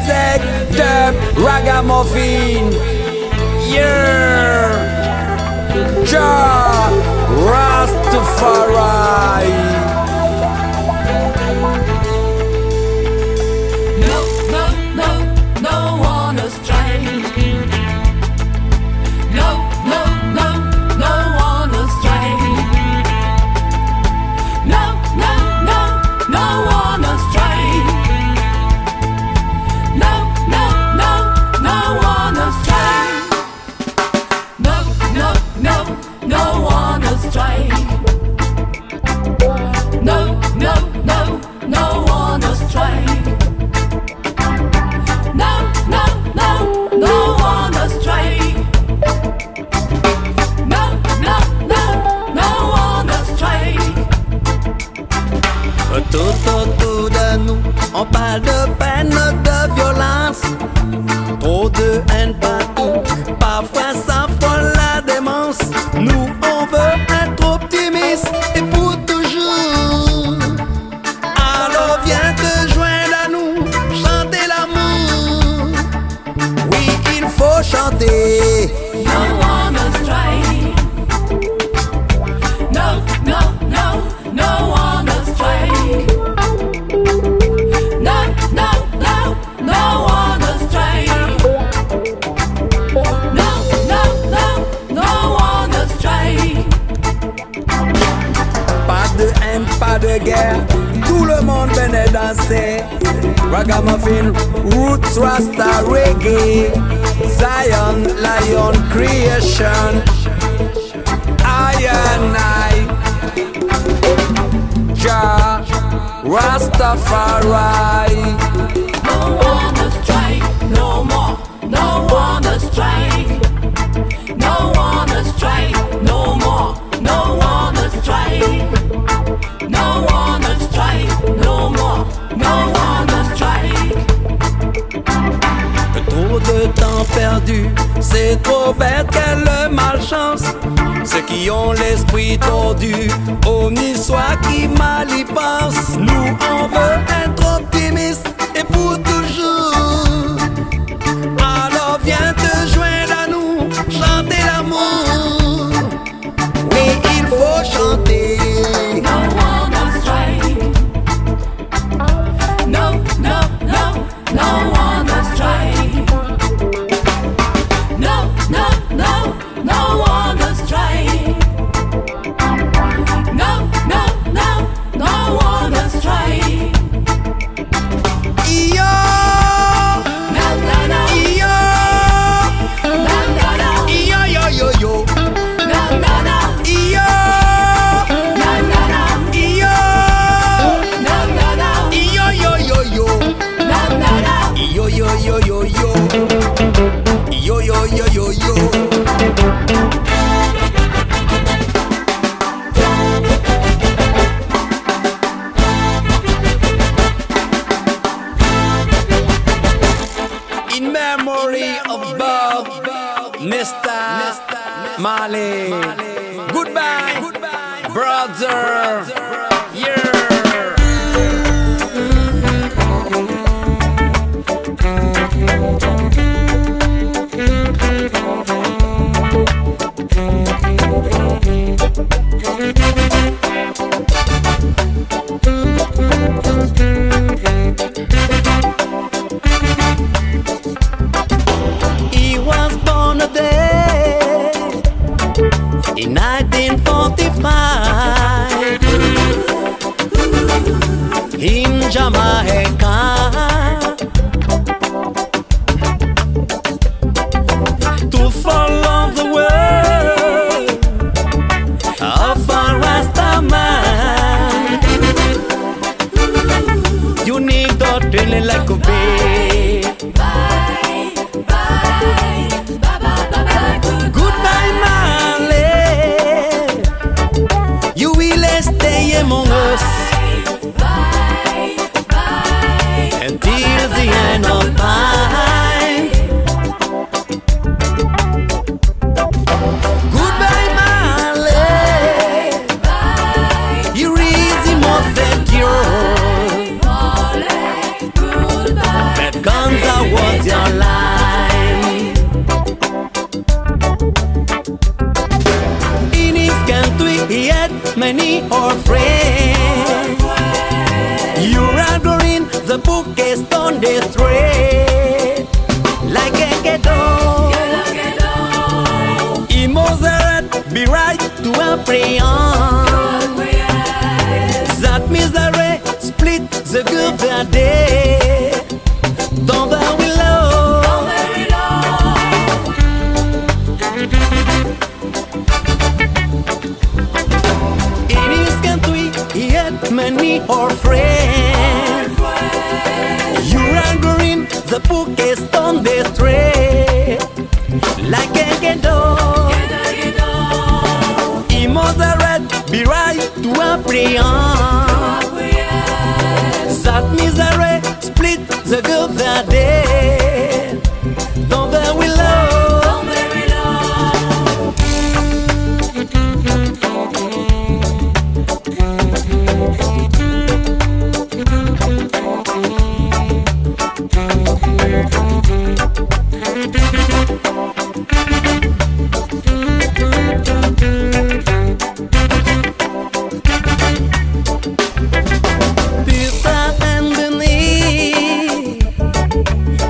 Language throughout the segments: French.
music, dub, ragamuffin. Yeah, Jah Rastafari. No, no, no, no one astray. No, no, no, no one astray. No, no, no, no one astray. No, no, no, no one astray. No, no, no, no one astray. No, no, no, no one astray. No, no, no, no one astray. No, no, no, no one astray. Tout autour de nous, on parle de peine, de violence. Trop de haine partout, parfois ça folle la démence. Nous, on veut être optimistes et pour toujours. Alors viens te joindre à nous, chanter l'amour. Oui, il faut chanter. No one astray. No, no, no, no one astray. No, no, no, no one astray. No, no, no, no one astray. Pas de haine, pas de guerre, tout le monde venait danser. Ragamuffin, roots, rasta, reggae, Zion, lion, creation. I and I, Jah Rastafari. No one astray, no more, no one astray. No one astray, no more, no one astray. No one astray, no more, no one astray. Trop de temps perdu, c'est trop bête, quelle malchance. Ceux qui ont l'esprit tordu, omnis soit qui mal y pense. Nous on veut être optimistes et pour toujours. Alors viens te joindre à nous, chanter l'amour. Oui, il faut chanter. No one astray. No, no, no, no one astray. No, no, no, no one astray. No, no, no, no one astray. Iyo, No, no, no, iyo, no, no, no, iyo, yo, yo, yo. no, no, no, Iyo, no, no, no, iyo, no, no, no, iyo, yo, yo, yo. no, no, no. Yo yo yo yo yo yo yo yo yo yo. In memory of Bob, Mr. Marley. Goodbye, brother. Yeah. He was born a day in 1945 in Jamaica. To follow the world of a Rasta man, you need to really like a babe. Bye, bye, bye, bye, bye, Goodbye, Marley. You will stay among us. bye, bye, yet many are friends. You're adoring the book is on the thread. Like a ghetto, Immoderate, be right to apprehend. That misery split the good day. Dans the willow, in his country, yet many are friends. You're angering the book is on the street. Like a ghetto, immoderate, be right to apprehend. That misery split the good day. Dans the willow,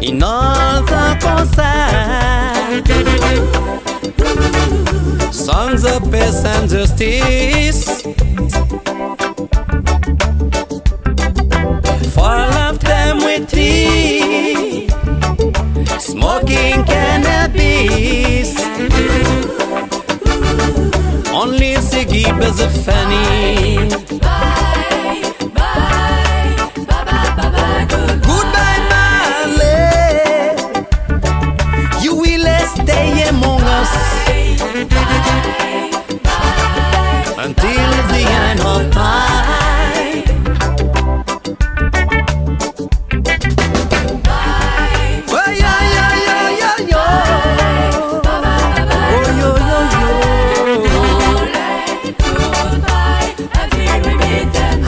in all the concert, songs of peace and justice, full of them with tea, smoking cannabis. Only Siggy is a funny. Goodbye, Marley. You will stay among us until the end of time. Oh, yeah, yeah, yeah, yeah, yeah. Oh, yo, yo, yo.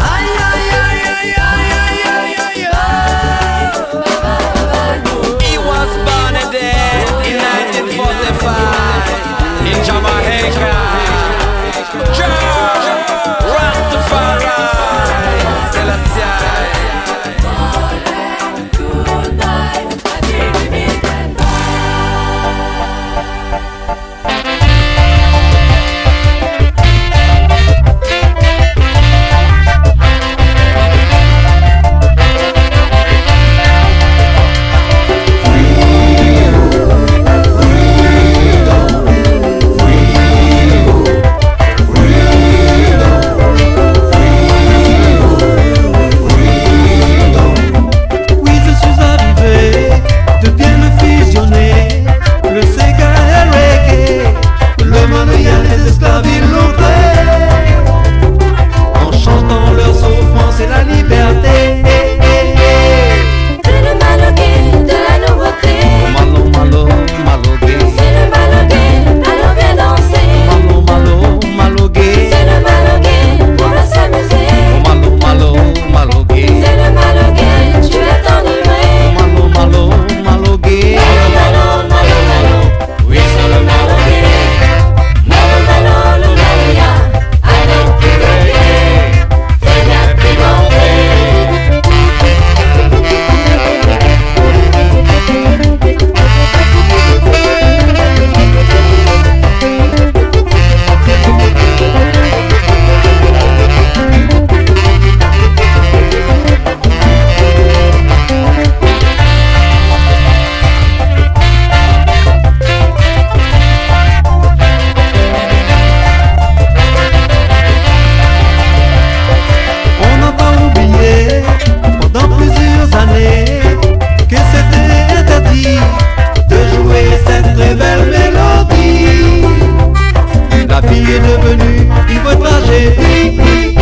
Ay, ay, ay, ay, ay, ay, ay, ay. He was born a day in 1945 in Jamaica. Rastafari, Celestial. La vie est devenue une vraie tragédie.